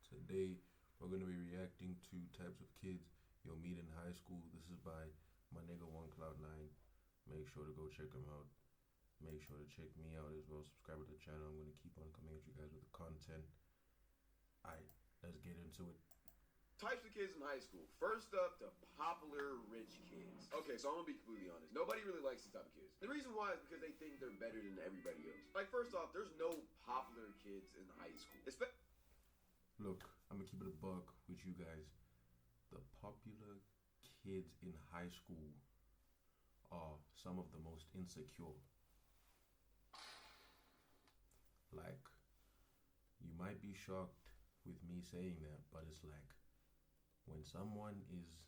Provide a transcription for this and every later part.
Today, we're going to be reacting to types of kids you'll meet in high school. This is by my nigga One Cloud 9. Make sure to go check him out. Make sure to check me out as well. Subscribe to the channel. I'm going to keep on coming at you guys with the content. Alright, let's get into it. Types of kids in high school. First up, the popular rich kids. Okay, so I'm gonna be completely honest. Nobody really likes these type of kids. The reason why is because they think they're better than everybody else. Like, first off, there's no popular kids in high school. Look, I'm gonna keep it a buck with you guys. The popular kids in high school are some of the most insecure. Like, you might be shocked with me saying that, but it's like, when someone is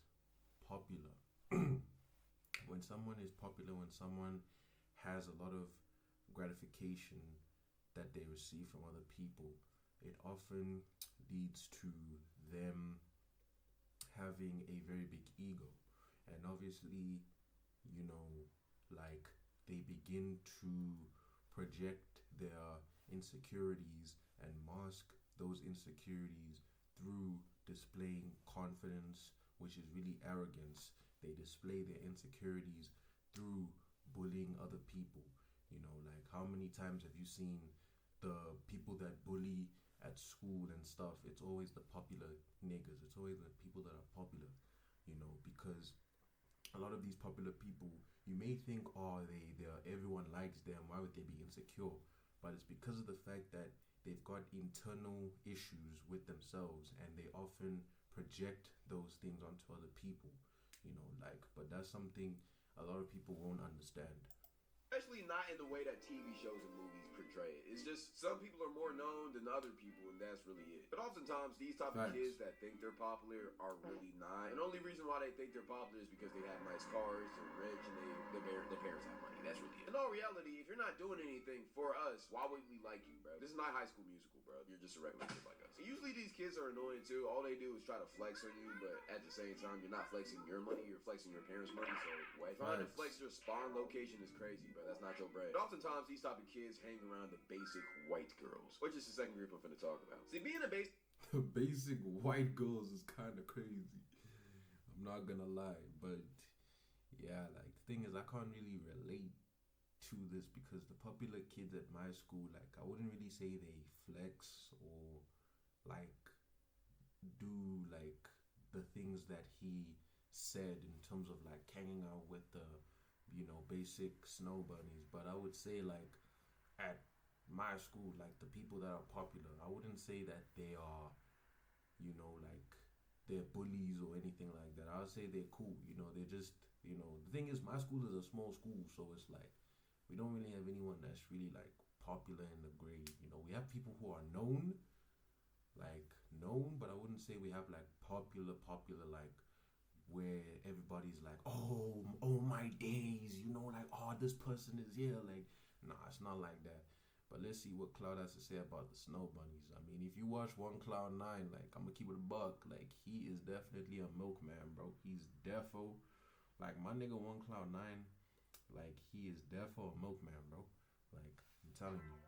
popular, when someone has a lot of gratification that they receive from other people, it often leads to them having a very big ego. And obviously, like, they begin to project their insecurities and mask those insecurities through displaying confidence, which is really arrogance. They display their insecurities through bullying other people. Like, how many times have you seen the people that bully at school and stuff? It's always the popular niggas. It's always the people that are popular, because a lot of these popular people, you may think, oh, they're everyone likes them, why would they be insecure? But it's because of the fact that they've got internal issues with themselves, and they often project those things onto other people, but that's something a lot of people won't understand. Especially not in the way that TV shows and movies portray it. It's just some people are more known than other people, and that's really it. But oftentimes, these type of kids that think they're popular are really not. And the only reason why they think they're popular is because they have nice cars, they're rich, and their parents have money. That's really it. In all reality, if you're not doing anything for us, why would we like you, bro? This is not High School Musical, bro. You're just a regular kid like us. And usually these kids are annoying too. All they do is try to flex on you, but at the same time, you're not flexing your money, you're flexing your parents' money. So what? Trying to flex your spawn location is crazy, bro. That's not your bread. But oftentimes, these type of kids hang around the basic white girls, which is the second group I'm finna talk about. See, being a basic white girls is kind of crazy. I'm not gonna lie, but yeah, like, the thing is, I can't really relate to this because the popular kids at my school, like, I wouldn't really say they flex or like do like the things that he said in terms of like hanging out with the basic snow bunnies. But I would say, like, at my school, like, the people that are popular, I wouldn't say that they are, like, they're bullies or anything like that. I would say they're cool. They're just, the thing is, my school is a small school, so it's like, we don't really have anyone that's really, like, popular in the grade. We have people who are known, but I wouldn't say we have, like, popular, like, where everybody's like, oh my days, like, oh, this person is here. Like, nah, it's not like that. But let's see what Cloud has to say about the snow bunnies. I mean, if you watch One Cloud 9, like, I'm gonna keep it a buck. Like, he is definitely a milkman, bro. He's defo, like, my nigga One Cloud 9, like, he is defo a milkman, bro. Like, I'm telling you.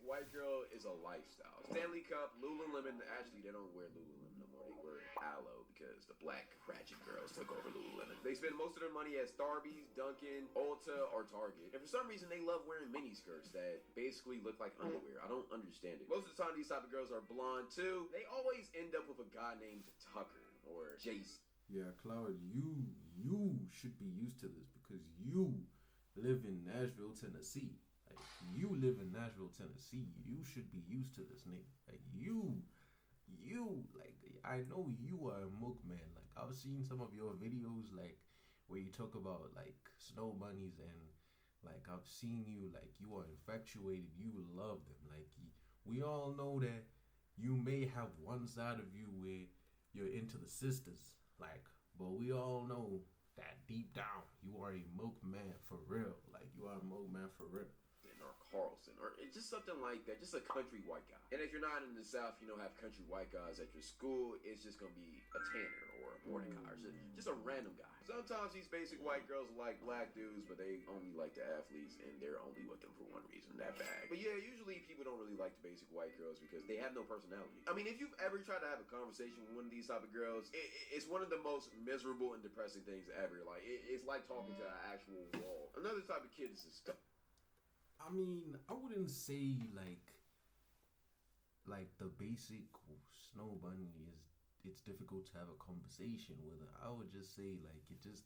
White girl is a lifestyle. Stanley Cup, Lululemon. Actually, they don't wear Lululemon no more. They wear Aloe because the black ratchet girls took over Lululemon. They spend most of their money at Starbucks, Dunkin', Ulta, or Target. And for some reason, they love wearing mini skirts that basically look like underwear. I don't understand it. Most of the time, these type of girls are blonde too. They always end up with a guy named Tucker or Jason. Yeah, Cloud, you should be used to this because you live in Nashville, Tennessee. Like, you live in Nashville, Tennessee. You should be used to this, nigga. Like, like, I know you are a milkman. Like, I've seen some of your videos, like, where you talk about, like, snow bunnies, and, like, I've seen you, like, you are infatuated. You love them. Like, we all know that you may have one side of you where you're into the sisters. Like, but we all know that deep down, you are a milkman for real. Like, you are a milkman for real. Or Carlson, or it's just something like that, just a country white guy. And if you're not in the South, you don't have country white guys at your school, it's just gonna be a Tanner or a Mordecai or just a random guy. Sometimes these basic white girls like black dudes, but they only like the athletes, and they're only with them for one reason. that bag. But yeah, usually people don't really like the basic white girls because they have no personality. I mean, if you've ever tried to have a conversation with one of these type of girls, it's one of the most miserable and depressing things ever. Like, it's like talking to an actual wall. Another type of kid is just... I mean, I wouldn't say like the basic snow bunny is it's difficult to have a conversation with her. I would just say like it just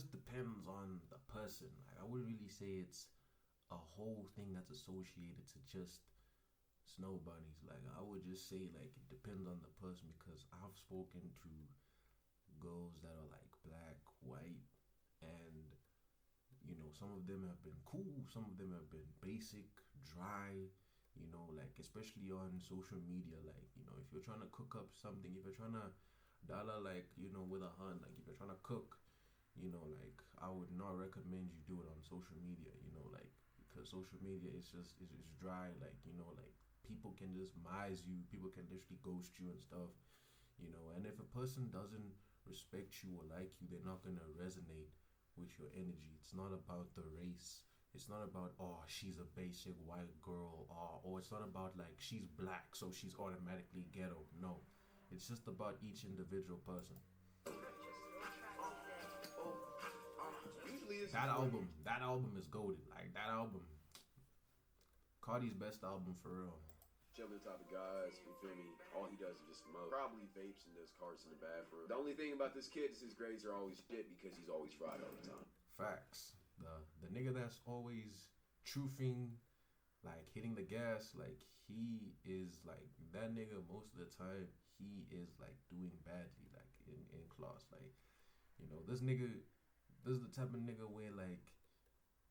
depends on the person. Like I wouldn't really say it's a whole thing that's associated to just snow bunnies. Like I would just say like it depends on the person because I've spoken to girls that are like black, white, and some of them have been cool, some of them have been basic, dry, like especially on social media, like, if you're trying to cook up something, if you're trying to dollar like, with a hand, like if you're trying to cook, like I would not recommend you do it on social media, like because social media is just is dry, like, like people can just mize you, people can literally ghost you and stuff, and if a person doesn't respect you or like you, they're not gonna resonate with your energy. It's not about the race. It's not about, oh, she's a basic white girl, or it's not about like she's black so she's automatically ghetto. No, it's just about each individual person. That album is goated. Like that album, Cardi's best album for real. Chilling type of guys, you feel me? All he does is just smoke. Probably vapes and does carts in the bathroom. The only thing about this kid is his grades are always shit because he's always fried all the time. Facts. The nigga that's always truthing, like hitting the gas, like he is like that nigga most of the time. He is like doing badly, like in class. Like, this is the type of nigga where like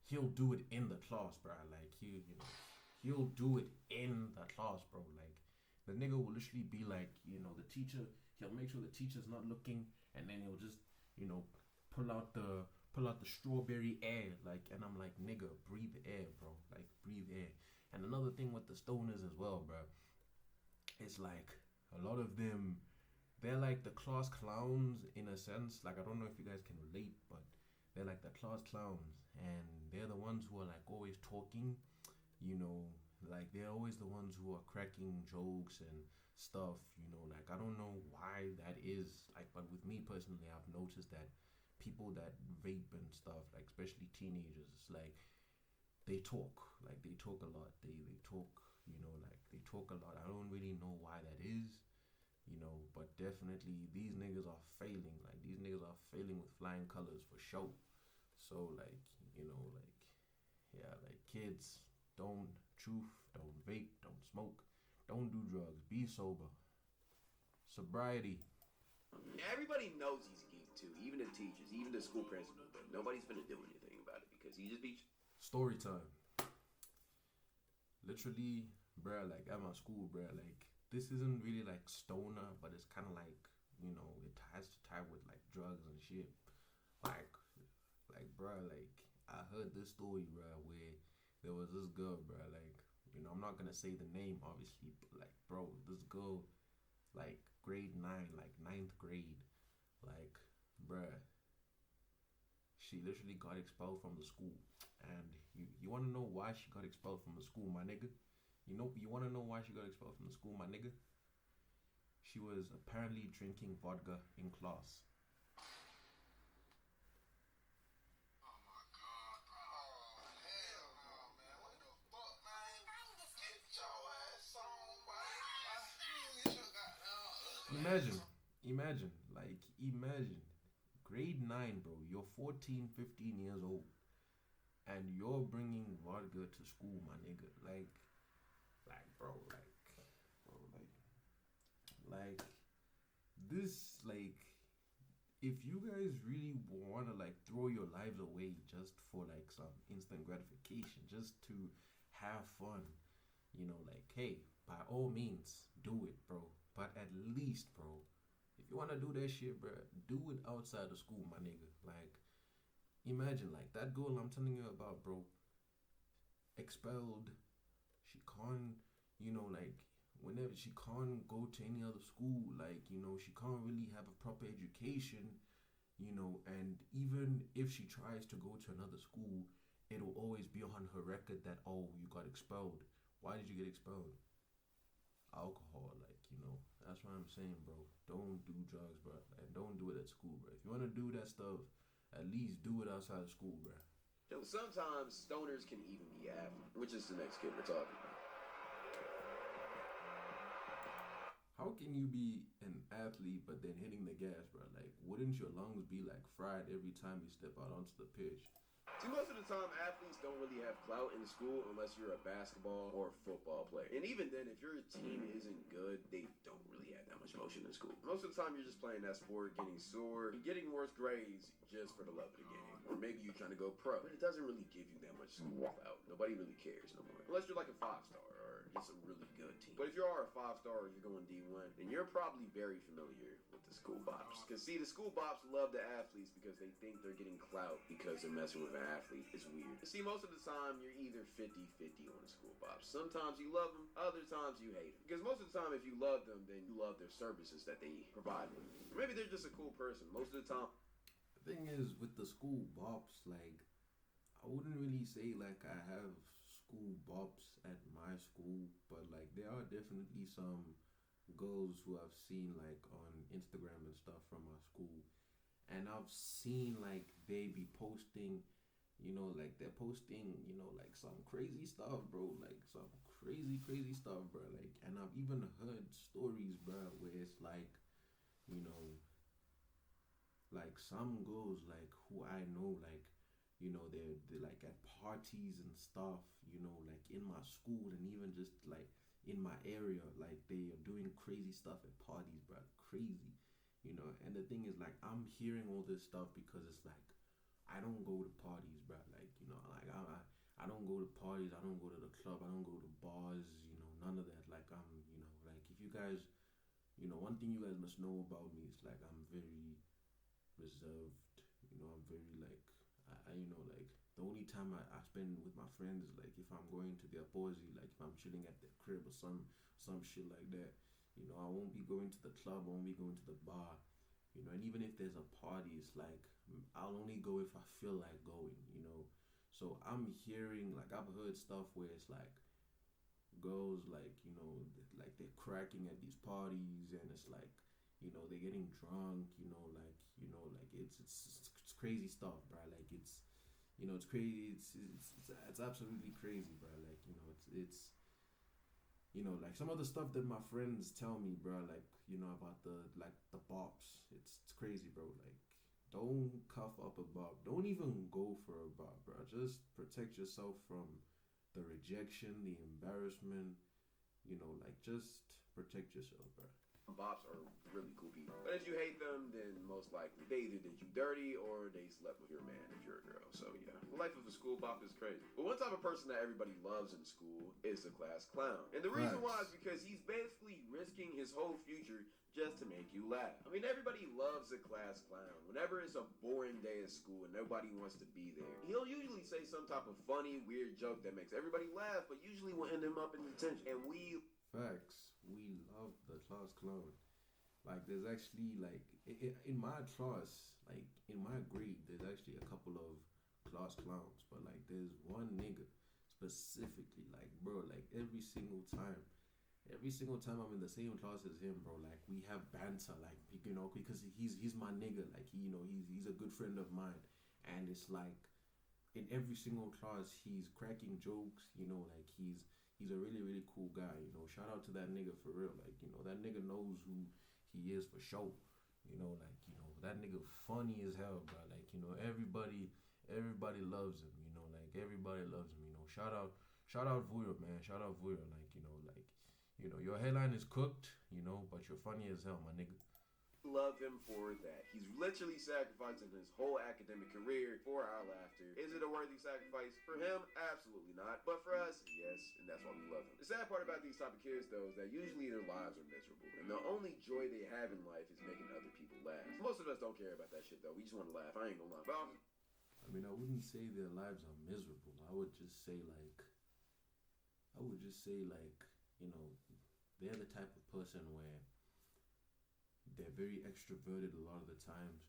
he'll do it in the class, bro. Like he'll do it in the class, bro. Like the nigga will literally be like, the teacher. He'll make sure the teacher's not looking, and then he'll just, pull out the strawberry air, like, and I'm like, nigga, breathe air, bro. Like breathe air. And another thing with the stoners as well, bro. It's like a lot of them, they're like the class clowns in a sense. Like I don't know if you guys can relate, but they're like the class clowns, and they're the ones who are like always talking. Like they're always the ones who are cracking jokes and stuff, like I don't know why that is, like, but with me personally, I've noticed that people that vape and stuff, like especially teenagers, it's like they talk a lot, they talk, like they talk a lot. I don't really know why that is, but definitely these niggas are failing, with flying colors for sure. So like, yeah, like kids, don't vape, don't smoke, don't do drugs, be sober. Sobriety. Everybody knows he's a geek too, even the teachers, even the school principal, but nobody's gonna do anything about it because he just be... Story time. Literally, bruh, like at my school, bruh, like this isn't really like stoner, but it's kind of like, it has to tie with like drugs and shit. Like, bruh, like I heard this story, bruh, where there was this girl, bruh, like, I'm not gonna say the name, obviously, but like, bro, this girl, like grade 9, like 9th grade, like, bruh, she literally got expelled from the school. And you want to know why she got expelled from the school, my nigga? You want to know why she got expelled from the school, my nigga? She was apparently drinking vodka in class. Imagine, grade 9, bro, you're 14, 15 years old, and you're bringing vodka to school, my nigga, bro, this, like, if you guys really want to, like, throw your lives away just for, like, some instant gratification, just to have fun, like, hey, by all means, do it, bro, but at least, bro, if you want to do that shit, bro, do it outside of school, my nigga. Like, imagine, like, that girl I'm telling you about, bro, expelled. She can't, like, whenever she can't go to any other school, like, she can't really have a proper education, and even if she tries to go to another school, it'll always be on her record that, oh, you got expelled. Why did you get expelled? Alcohol, like, that's what I'm saying, bro. Don't do drugs, bro, and don't do it at school, bro. If you want to do that stuff, at least do it outside of school, bro. Sometimes stoners can even be athletes, which is the next kid we're talking about. How can you be an athlete but then hitting the gas, bro? Like, wouldn't your lungs be like fried every time you step out onto the pitch? See, most of the time, athletes don't really have clout in school unless you're a basketball or football player. And even then, if your team isn't good, they don't really have that much motion in school. Most of the time, you're just playing that sport, getting sore, and getting worse grades just for the love of the game. Or maybe you're trying to go pro, but it doesn't really give you that much school clout. Nobody really cares no more. Unless you're like a 5-star or just a really good team. But if you are a 5-star or you're going D1, then you're probably very familiar with the school bops. Because see, the school bops love the athletes because they think they're getting clout because they're messing with an athlete. It's weird. See, most of the time, you're either 50-50 on the school bops. Sometimes you love them, other times you hate them. Because most of the time, if you love them, then you love their services that they provide them. Or maybe they're just a cool person. Most of the time. The thing is, with the school bops, like, I wouldn't really say, like, I have school bops at my school, but, like, there are definitely some girls who I've seen, like, on Instagram and stuff from my school. And I've seen, like, they be posting, like, they're posting, like, some crazy stuff, bro. Like, some crazy stuff, bro. Like, and I've even heard stories, bro, where it's, like, like, some girls, like, who I know, like, they're like, at parties and stuff, like, in my school and even just, like, in my area, like, they are doing crazy stuff at parties, bro. Crazy. And the thing is, like, I'm hearing all this stuff because it's like, I don't go to parties, bro. Like, like, I don't go to parties, I don't go to the club, I don't go to bars, none of that. Like, like, if you guys, one thing you guys must know about me is, like, I'm very reserved, I'm very, like, like, the only time I spend with my friends is, like, if I'm going to their posy, like, if I'm chilling at their crib or some shit like that. I won't be going to the club, I won't be going to the bar, and even if there's a party, it's like, I'll only go if I feel like going, So I'm hearing, like, I've heard stuff where it's like, girls, like, like, they're cracking at these parties, and it's like, they're getting drunk, like, like, it's crazy stuff, bro. Like, it's, it's crazy, it's absolutely crazy, bro. Like, it's like, some of the stuff that my friends tell me, bro, like, about the bops, it's crazy, bro. Like, don't cuff up a bop, don't even go for a bop, bro. Just protect yourself from the rejection, the embarrassment, like, just protect yourself, bro. Bops are really cool people. But if you hate them, then most likely they either did you dirty or they slept with your man if you're a girl. So yeah, the life of a school bop is crazy. But one type of person that everybody loves in school is the class clown. And the reason why is because he's basically risking his whole future just to make you laugh. I mean, everybody loves a class clown. Whenever it's a boring day at school and nobody wants to be there, he'll usually say some type of funny, weird joke that makes everybody laugh, but usually will end him up in detention. And we... Facts. We love the class clown. Like, there's actually, like, in my class, like, in my grade, there's actually a couple of class clowns. But, like, there's one nigga specifically, like, bro, like, every single time I'm in the same class as him, bro, like, we have banter, like, because he's my nigga, like, he's a good friend of mine. And it's like, in every single class, he's cracking jokes, like, he's a really, really cool guy, shout out to that nigga for real, like, that nigga knows who he is for sure, like, that nigga funny as hell, bro, like, everybody loves him, like, everybody loves him, shout out Vuyo, man, shout out Vuyo, like, your headline is cooked, but you're funny as hell, my nigga. Love him for that. He's literally sacrificing his whole academic career for our laughter. Is it a worthy sacrifice? For him, absolutely not. But for us, yes, and that's why we love him. The sad part about these type of kids, though, is that usually their lives are miserable. And the only joy they have in life is making other people laugh. Most of us don't care about that shit, though. We just want to laugh. I ain't gonna lie. I mean, I wouldn't say their lives are miserable. I would just say, like, they're the type of person where they're very extroverted a lot of the times,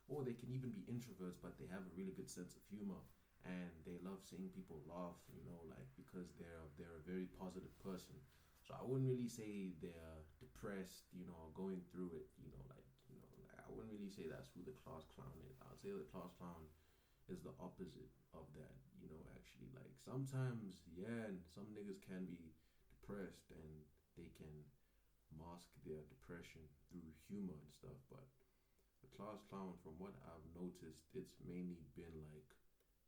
or they can even be introverts, but they have a really good sense of humor, and they love seeing people laugh, like because they're a very positive person. So I wouldn't really say they're depressed, or going through it, like I wouldn't really say that's who the class clown is. I'd say the class clown is the opposite of that, actually. Like sometimes, yeah, and some niggas can be depressed and they can mask their depression through humor and stuff, but the class clown, from what I've noticed, it's mainly been like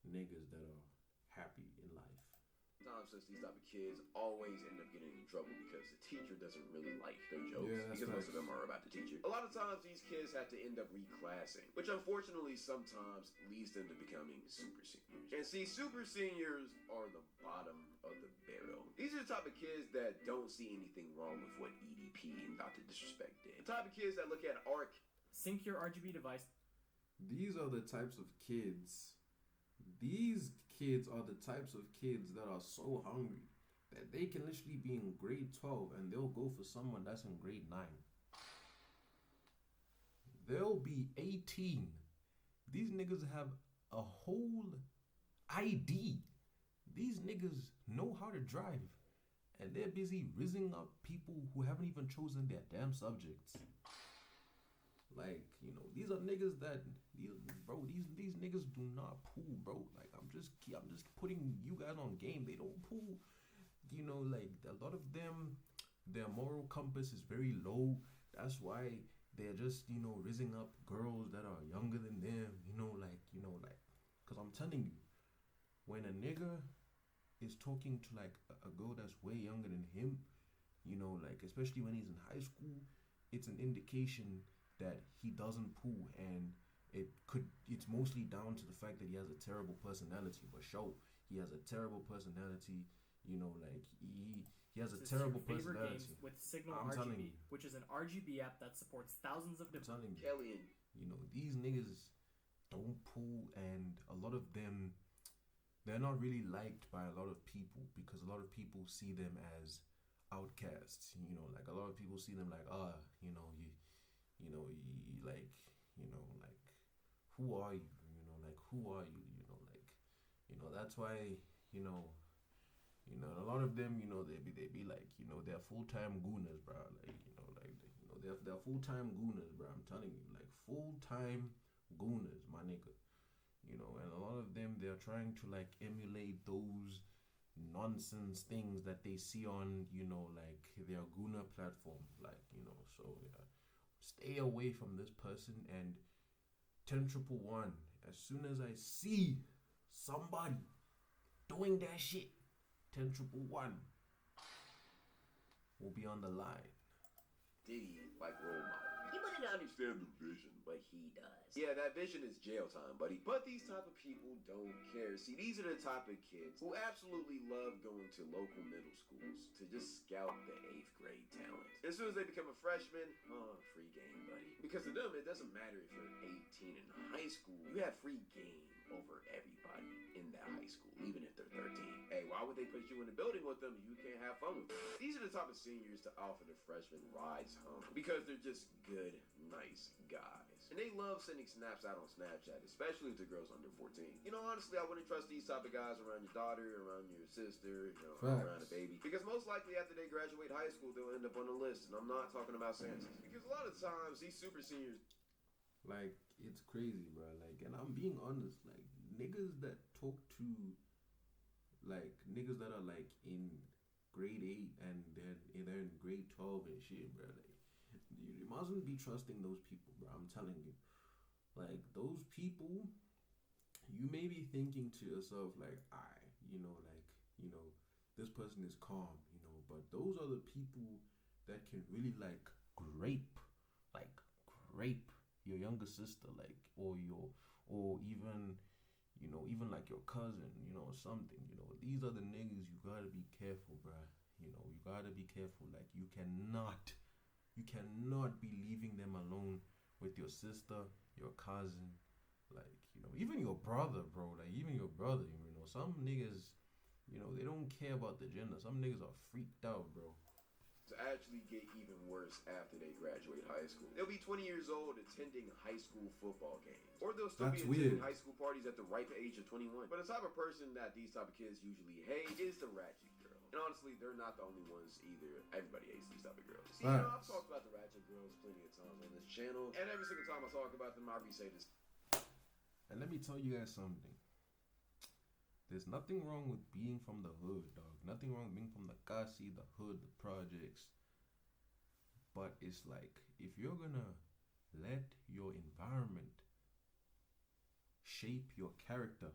niggas that are happy in life. Sometimes since these type of kids always end up getting in trouble because the teacher doesn't really like their jokes, because most of them are about the teacher. A lot of times these kids have to end up reclassing, which unfortunately sometimes leads them to becoming super seniors. And see, super seniors are the bottom of the barrel. These are the type of kids that don't see anything wrong with what EDP and Dr. Disrespect did. The type of kids that look at art. Sync your RGB device. These are the types of kids. These kids are the types of kids that are so hungry that they can literally be in grade 12 and they'll go for someone that's in grade 9. They'll be 18. These niggas have a whole ID. These niggas know how to drive. And they're busy rizzing up people who haven't even chosen their damn subjects. Like, these are niggas that, these niggas do not pull, bro. Like, I'm just putting you guys on game. They don't pull, like, a lot of them, their moral compass is very low. That's why they're just, rizzing up girls that are younger than them, because I'm telling you, when a nigga is talking to, like, a girl that's way younger than him, like, especially when he's in high school, it's an indication that he doesn't poo, and it's mostly down to the fact that he has a terrible personality. But he has a terrible personality, like he has a terrible personality. Games with Signal I'm RGB, which is an RGB app that supports thousands of different. Kelly, these niggas don't poo, and a lot of them, they're not really liked by a lot of people because a lot of people see them as outcasts. Like a lot of people see them like, who are you? Who are you? That's why, a lot of them, they be like, they're full-time gooners, bro. They're full-time gooners, bro. I'm telling you, like full-time gooners, my nigga. And a lot of them, they're trying to like emulate those nonsense things that they see on, like their gooner platform, so yeah. Stay away from this person, and 10-111. As soon as I see somebody doing that shit, 10-111 will be on the line. Diddy, like role model. He might not understand the vision, but he does. Yeah, that vision is jail time, buddy. But these type of people don't care. See, these are the type of kids who absolutely love going to local middle schools to just scout the 8th grade talent. As soon as they become a freshman, free game, buddy. Because to them, it doesn't matter if you're 18 in high school. You have free game over everybody in that high school, even if they're 13. Hey, why would they put you in the building with them if you can't have fun with them? These are the type of seniors to offer the freshmen rides home because they're just good, nice guys. And they love sending snaps out on Snapchat, especially to girls under 14. Honestly, I wouldn't trust these type of guys around your daughter, around your sister, around a baby. Because most likely after they graduate high school, they'll end up on the list. And I'm not talking about Santas. Because a lot of times, these super seniors... Like, it's crazy, bro. Like, and I'm being honest, like, niggas that talk to, like, niggas that are, like, in grade 8 and they're in grade 12 and shit, bro. Like, you mustn't be trusting those people, bro. I'm telling you. Like, those people, you may be thinking to yourself, like, this person is calm, but those are the people that can really, like, grape your younger sister, like, or even, even like your cousin, something, these are the niggas you gotta be careful, bruh. You gotta be careful. Like, you cannot be leaving them alone with your sister, your cousin, like, even your brother, bro. Like, even your brother, some niggas, they don't care about the gender. Some niggas are freaked out, bro. to actually get even worse after they graduate high school. They'll be 20 years old attending high school football games. Or they'll still be attending high school parties at the ripe age of 21. But the type of person that these type of kids usually hate is the ratchet girl. And honestly, they're not the only ones either. Everybody hates these type of girls. See, I've talked about the ratchet girls plenty of times on this channel. And every single time I talk about them, I re-say this. And let me tell you guys something. There's nothing wrong with being from the hood, dog. Nothing wrong with being from the Kasi, the hood, the projects. But it's like, if you're gonna let your environment shape your character,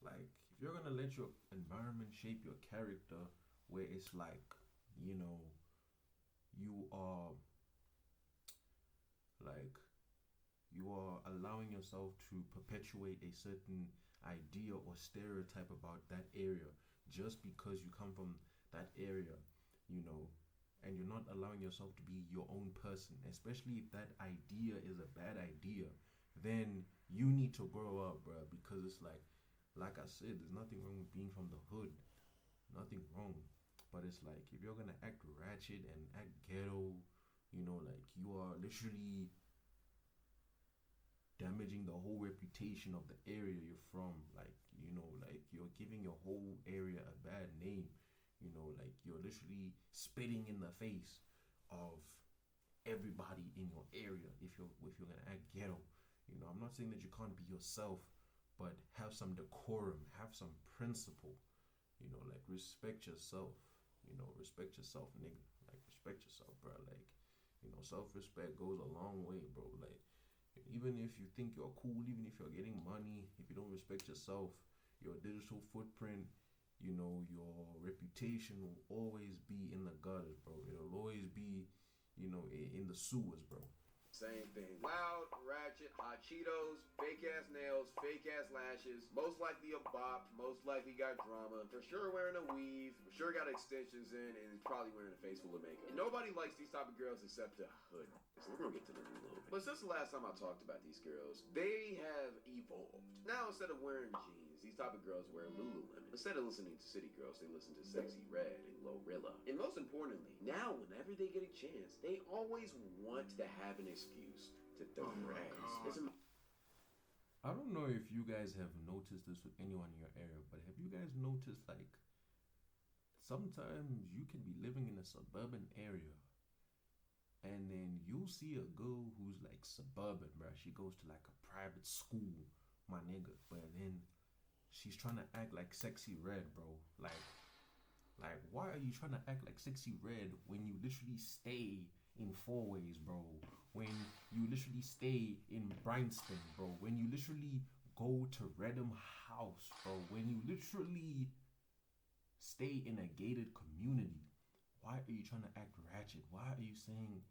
like, if you're gonna let your environment shape your character, where it's like, you know, you are allowing yourself to perpetuate a certain idea or stereotype about that area just because you come from that area, you know, and you're not allowing yourself to be your own person, especially if that idea is a bad idea, then you need to grow up, bro, because it's like I said, there's nothing wrong with being from the hood, nothing wrong, but it's like, if you're gonna act ratchet and act ghetto, you know, like, you are literally damaging the whole reputation of the area you're from. Like, you know, like, you're giving your whole area a bad name. You know, like, you're literally spitting in the face of everybody in your area if you're gonna act ghetto. You know, I'm not saying that you can't be yourself, but have some decorum, have some principle. You know, like, respect yourself. You know, respect yourself, nigga. Like, respect yourself, bro. Like, you know, self-respect goes a long way, bro. Like, even if you think you're cool, even if you're getting money, if you don't respect yourself, your digital footprint, you know, your reputation will always be in the gutters, bro. It'll always be, you know, in the sewers, bro. Same thing. Loud, ratchet, hot Cheetos, fake ass nails, fake ass lashes, most likely a bop, most likely got drama, for sure wearing a weave, for sure got extensions in, and is probably wearing a face full of makeup. And nobody likes these type of girls except the hood. So we're gonna get to them in a little bit. But since the last time I talked about these girls, they have evolved. Now instead of wearing jeans, these type of girls wear Lululemon. Instead of listening to City Girls, they listen to Sexy Red and Glorilla. And most importantly, now whenever they get a chance, they always want to have an excuse to throw their ass. I don't know if you guys have noticed this with anyone in your area, but have you guys noticed, like, sometimes you can be living in a suburban area and then you'll see a girl who's like suburban, bro. She goes to like a private school, my nigga, but then she's trying to act like Sexy Red, bro. Like, why are you trying to act like Sexy Red when you literally stay in Four Ways, bro? When you literally stay in Bryanston, bro? When you literally go to Redham House, bro? When you literally stay in a gated community? Why are you trying to act ratchet? Why are you saying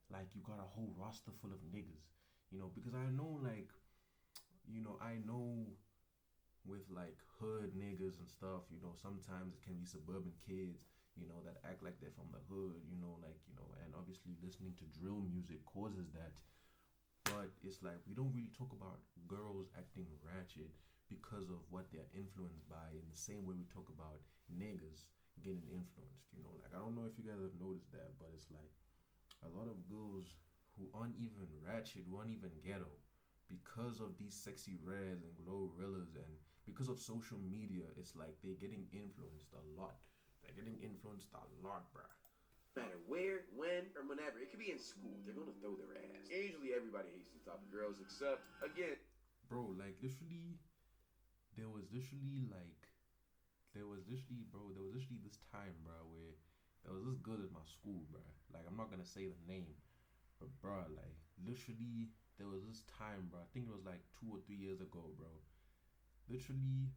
like you got a whole roster full of niggas? You know, because I know, like, you know, I know with like hood niggas and stuff, you know, sometimes it can be suburban kids, you know, that act like they're from the hood, you know, like, you know, and obviously listening to drill music causes that. But it's like, we don't really talk about girls acting ratchet because of what they're influenced by, in the same way we talk about niggas getting influenced, you know. Like, I don't know if you guys have noticed that, but it's like a lot of girls who aren't even ratchet, who aren't even ghetto, because of these Sexy Reds and Glorillas, and because of social media, it's like they're getting influenced a lot. They're getting influenced a lot, bruh. No matter where, when, or whenever. It could be in school. They're gonna throw their ass. And usually everybody hates these type of girls, except, again, bro, like, literally, there was literally this time, bro, where there was this girl at my school, bro. Like, I'm not gonna say the name, but, bro, like, literally, there was this time, bro. I think it was like 2 or 3 years ago, bro. Literally,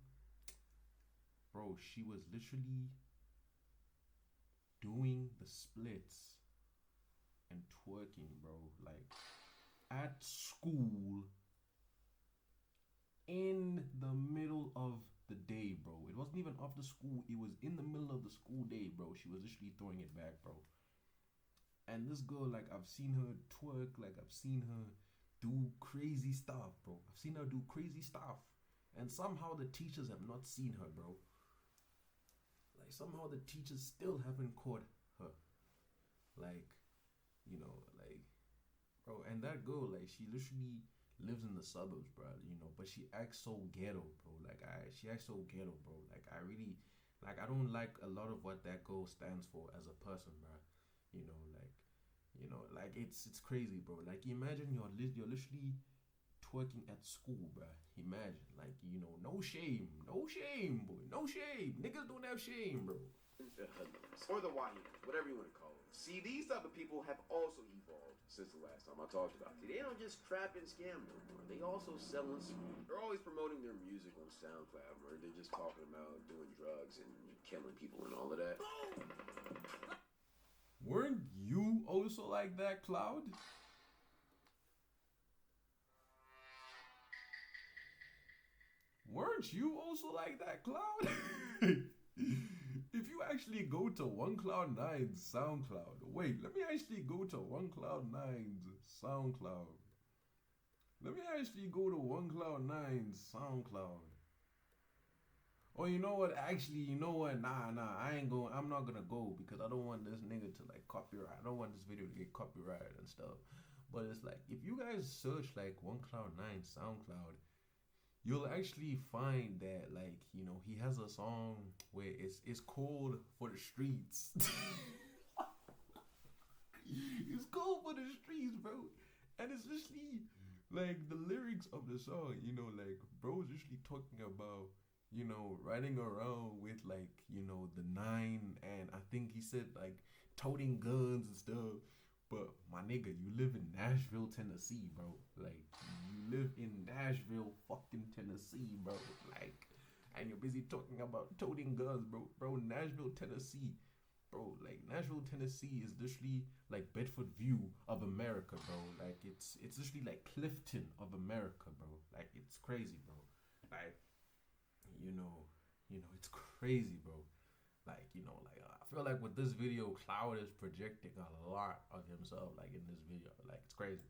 bro, she was literally doing the splits and twerking, bro. Like, at school, in the middle of the day, bro. It wasn't even after school. It was in the middle of the school day, bro. She was literally throwing it back, bro. And this girl, like, I've seen her twerk. Like, I've seen her do crazy stuff, bro. I've seen her do crazy stuff. And somehow the teachers have not seen her, bro. like somehow the teachers still haven't caught her. Like, you know, like, bro, and that girl, like, she literally lives in the suburbs, bro, you know, but she acts so ghetto, bro. Like, she acts so ghetto, bro. Like, I really, like, I don't like a lot of what that girl stands for as a person, bro. You know, like it's crazy, bro. Like, imagine you're literally twerking at school, bro. Imagine, like, you know, no shame, boy, no shame. Niggas don't have shame, bro. Or the YNs, whatever you want to call it. See, these type of people have also evolved since the last time I talked about it. They don't just trap and scam no more. They also sell and sweet. They're always promoting their music on SoundCloud, where they're just talking about doing drugs and killing people and all of that. Weren't you also like that, Cloud? Weren't you also like that, Cloud? If you actually go to OneCloud9's SoundCloud, wait, let me actually go to OneCloud9's SoundCloud. Let me actually go to OneCloud9's SoundCloud. Oh, you know what? Actually, you know what? Nah, I ain't going. I'm not gonna go because I don't want this nigga to like copyright. I don't want this video to get copyrighted and stuff. But it's like if you guys search like OneCloud9 SoundCloud, you'll actually find that like, you know, he has a song where it's called For the Streets. It's called For the Streets, bro. And it's literally like the lyrics of the song, you know, like bro's literally talking about, you know, riding around with like, you know, the 9, and I think he said like toting guns and stuff. But my nigga, you live in Nashville, Tennessee, bro. Like, you live in Nashville, fucking Tennessee, bro. Like, and you're busy talking about toting guns, bro. Bro, Nashville, Tennessee, bro. Like, Nashville, Tennessee is literally like Bedford View of America, bro. Like, it's literally like Clifton of America, bro. Like, it's crazy, bro. Like, you know, it's crazy, bro. Like, you know, like I feel like with this video, Cloud is projecting a lot of himself, like in this video. Like, it's crazy.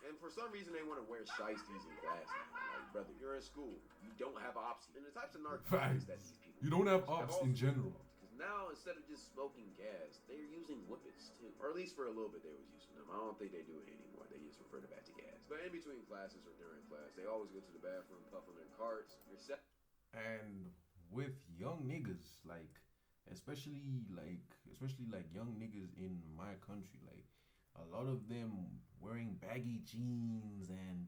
And for some reason, they want to wear shiesties and glasses. Like, brother, you're in school. You don't have options. And the types of narcotics that these people you don't have ops in general. Because now, instead of just smoking gas, they're using whippets too. Or at least for a little bit, they was using them. I don't think they do it anymore. They just refer to back to gas. But in between classes or during class, they always go to the bathroom, puff on their carts. And with young niggas, like especially young niggas in my country, like a lot of them wearing baggy jeans, and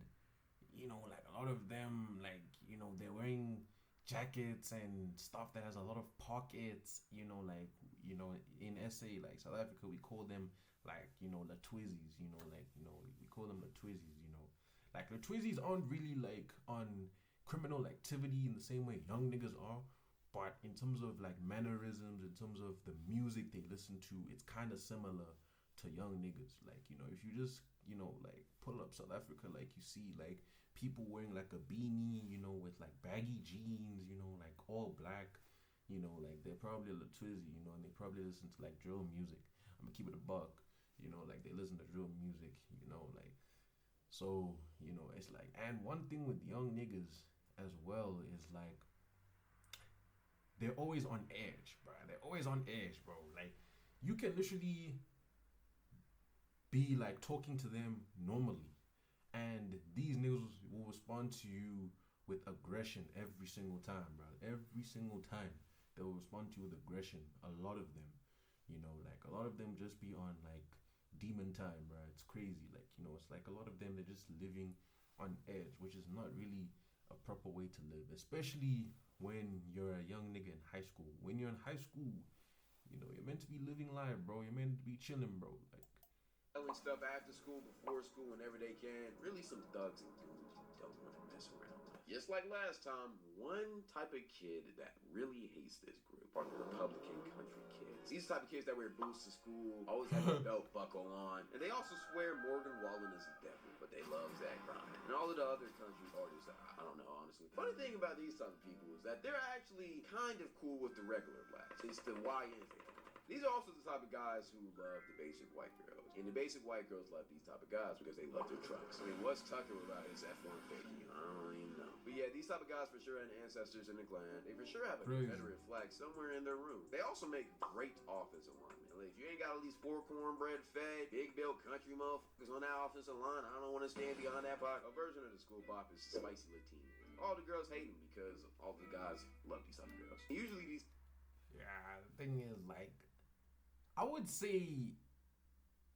you know, like a lot of them, like, you know, they're wearing jackets and stuff that has a lot of pockets, you know, like, you know, in SA, like South Africa, we call them like, you know, the Twizzies, you know, like, you know, we call them the Twizzies, you know, like the Twizzies aren't really like on criminal activity in the same way young niggas are, but in terms of like mannerisms, in terms of the music they listen to, it's kind of similar to young niggas. Like, you know, if you just, you know, like pull up South Africa, like you see like people wearing like a beanie, you know, with like baggy jeans, you know, like all black, you know, like they're probably a Twizzy, you know, and they probably listen to like drill music. I'm gonna keep it a buck, you know, like they listen to drill music, you know, like, so, you know, it's like, and one thing with young niggas as well is like, they're always on edge, bro. They're always on edge, bro. Like, you can literally be like talking to them normally, and these niggas will respond to you with aggression every single time, bro. Every single time they will respond to you with aggression. A lot of them, you know, like a lot of them just be on like demon time, bro. It's crazy. Like, you know, it's like a lot of them, they're just living on edge, which is not really a proper way to live, especially when you're a young nigga in high school. When you're in high school, you know, you're meant to be living life, bro. You're meant to be chilling, bro. Like, selling stuff after school, before school, whenever they can. Really some thugs and dudes you don't want to mess around with. Just like last time, one type of kid that really hates this group are the Republican country kids. These type of kids that wear boots to school, always have a belt buckle on, and they also swear Morgan Wallen is the devil, but they love Zach Bryan. And all of the other country artists, I don't know, honestly. Funny thing about these type of people is that they're actually kind of cool with the regular blacks. It's the YNs they These are also the type of guys who love the basic white girls. And the basic white girls love these type of guys because they love their trucks. I mean, what's Tucker without his F-150? I don't even know. But yeah, these type of guys for sure have ancestors in the clan. They for sure have a Confederate flag somewhere in their room. They also make great offensive linemen. Like, if you ain't got at least 4 cornbread fed, big built country motherfuckers on that offensive line, I don't want to stand behind that box. A version of the school bop is spicy Latina. All the girls hate him because all the guys love these type of girls. And usually these... Yeah, the thing is, like, I would say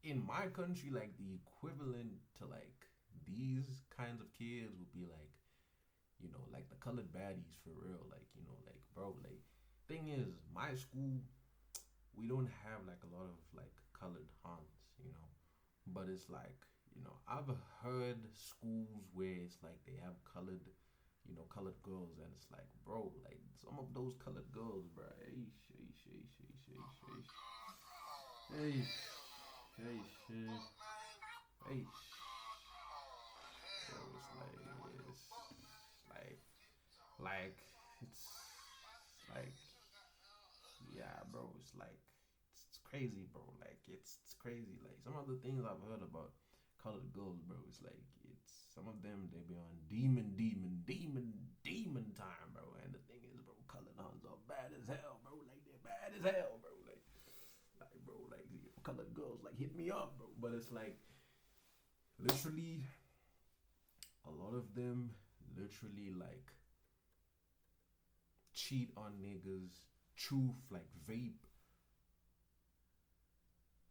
in my country, like, the equivalent to, like, these kinds of kids would be, like, you know, like the colored baddies for real. Like, you know, like, bro, like, thing is, my school, we don't have, like, a lot of, like, colored Hans, you know. But it's like, you know, I've heard schools where it's like they have colored, you know, colored girls, and it's like, bro, like, some of those colored girls, bro, Hey, bro, it's like, yeah, bro, it's crazy, bro. Like, it's crazy. Like, some of the things I've heard about colored girls, bro, it's like, it's some of them, they be on demon time, bro. And the thing is, bro, colored huns are bad as hell, bro. Like, they're bad as hell, bro. Bro, like, colored girls, like, hit me up, bro. But it's like, literally, a lot of them literally, like, cheat on niggas, truth, like, vape,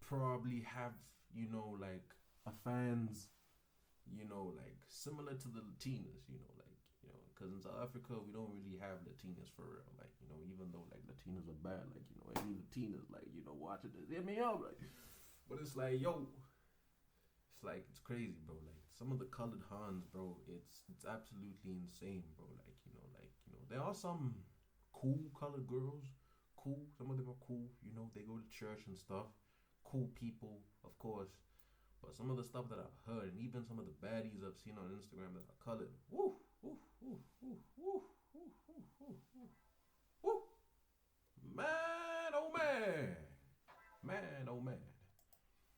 probably have, you know, like, a fans, you know, like, similar to the Latinas, you know, like, you know, because in South Africa, we don't really have Latinas for real, like, you know, even though, like, Latinas are bad, like, you know, any Latinas, like, you know, watching this, hit me up, like, but it's like, yo, it's like, it's crazy, bro, like, some of the colored Hans, bro, it's absolutely insane, bro, like, you know, there are some cool colored girls, cool, some of them are cool, you know, they go to church and stuff, cool people, of course, but some of the stuff that I've heard, and even some of the baddies I've seen on Instagram that are colored, woo, woo, woo, woo, woo, woo, woo, woo, woo, woo, man, oh man,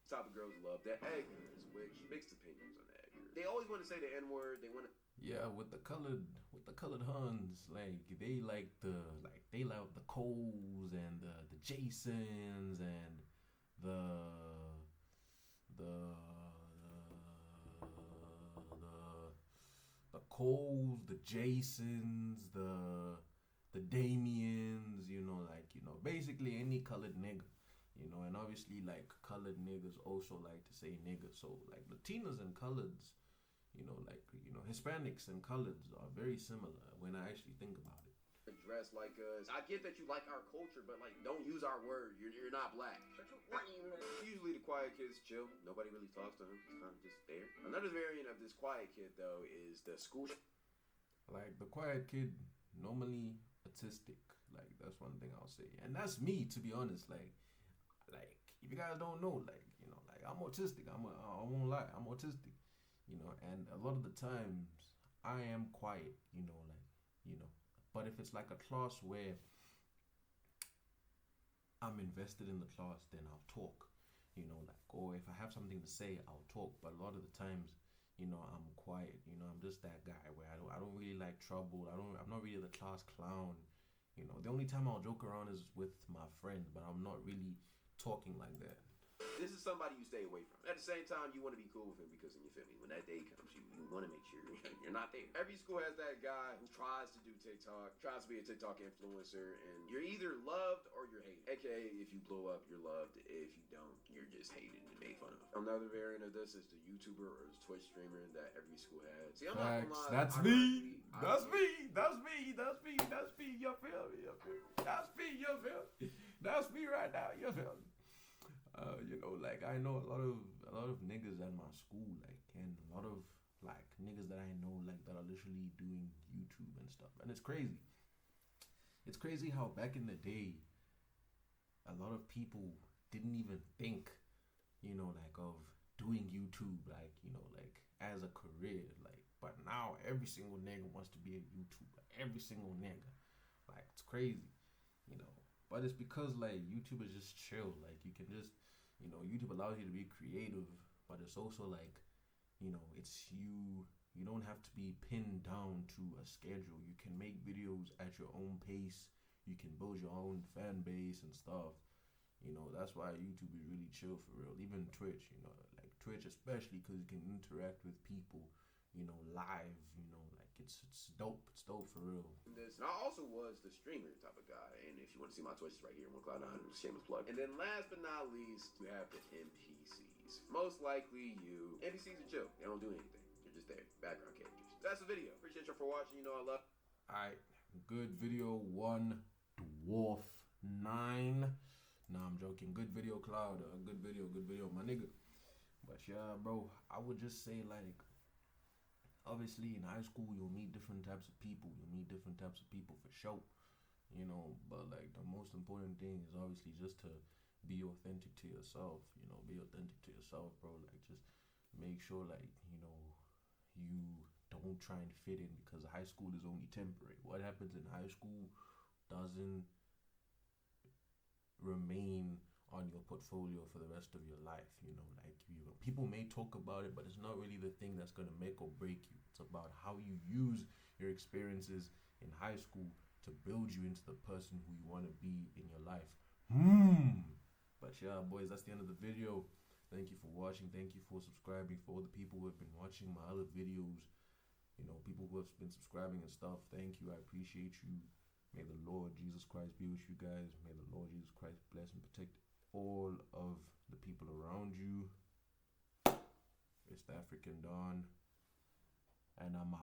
type of girls love that eggers, which mixed opinions on eggers. They always want to say the N-word. They want to... Yeah, with the colored Huns, like, they like the Coles and the Jasons and the Coles, the Jasons, the Damians, you know, like, you know, basically any colored nigga. You know, and obviously, like, colored niggas also like to say nigga. So, like, Latinas and coloreds, you know, like, you know, Hispanics and coloreds are very similar when I actually think about it. Dress like us. I get that you like our culture, but, like, don't use our word. You're not black. Usually the quiet kids chill. Nobody really talks to them. It's kind of just there. Another variant of this quiet kid, though, is the school... Like, the quiet kid, normally autistic. Like, that's one thing I'll say. And that's me, to be honest. Like, if you guys don't know, like, you know, like, I'm autistic. I won't lie, I'm autistic. You know, and a lot of the times I am quiet, you know, like, you know. But if it's like a class where I'm invested in the class, then I'll talk, you know, like, or if I have something to say, I'll talk. But a lot of the times, you know, I'm quiet, you know, I'm just that guy where I don't really like trouble. I'm not really the class clown, you know. The only time I'll joke around is with my friends, but I'm not really talking like that. This is somebody you stay away from. At the same time, you want to be cool with him because, you feel me, when that day comes, you want to make sure you're not there. Every school has that guy who tries to do TikTok, tries to be a TikTok influencer, and you're either loved or you're hated. AKA, if you blow up, you're loved. If you don't, you're just hated and made fun of. Another variant of this is the YouTuber or the Twitch streamer that every school has. See, I'm not gonna lie. That's me. That's me. You feel me? That's me right now. You feel me? You know, like, I know a lot of niggas at my school, like, and a lot of, like, niggas that I know, like, that are literally doing YouTube and stuff, and it's crazy. It's crazy how back in the day, a lot of people didn't even think, you know, like, of doing YouTube, like, you know, like, as a career, like, but now every single nigga wants to be a YouTuber, every single nigga, like, it's crazy, you know. But it's because like YouTube is just chill. Like you can just, YouTube allows you to be creative, but it's also like, it's you. You don't have to be pinned down to a schedule. You can make videos at your own pace. You can build your own fan base and stuff. That's why YouTube is really chill for real. Even Twitch, like Twitch especially because you can interact with people, live. Like it's dope. It's dope for real. And I also was the streamer type of guy. And if you want to see my Twitch, it's right here, OneCloud9, shameless plug. And then last but not least, you have the NPCs. Most likely you. NPCs are chill. They don't do anything. They're just there. Background characters. That's the video. Appreciate you for watching. I love. Alright. Good video 1, Dwarf 9. Nah, I'm joking. Good video, Cloud. Good video, my nigga. But yeah, bro, I would just say like, obviously in high school you'll meet different types of people. For sure. But like the most important thing is obviously just to be authentic to yourself. Bro. Like just make sure like, you don't try and fit in because high school is only temporary. What happens in high school doesn't remain on your portfolio for the rest of your life. People may talk about it, but it's not really the thing that's going to make or break you. It's about how you use your experiences in high school to build you into the person who you want to be in your life. But yeah, boys, that's the end of the video. Thank you for watching. Thank you for subscribing. For all the people who have been watching my other videos, people who have been subscribing and stuff, thank you. I appreciate you. May the Lord Jesus Christ be with you guys. May the Lord Jesus Christ bless and protect all of the people around you. It's the African Don, and I'm out.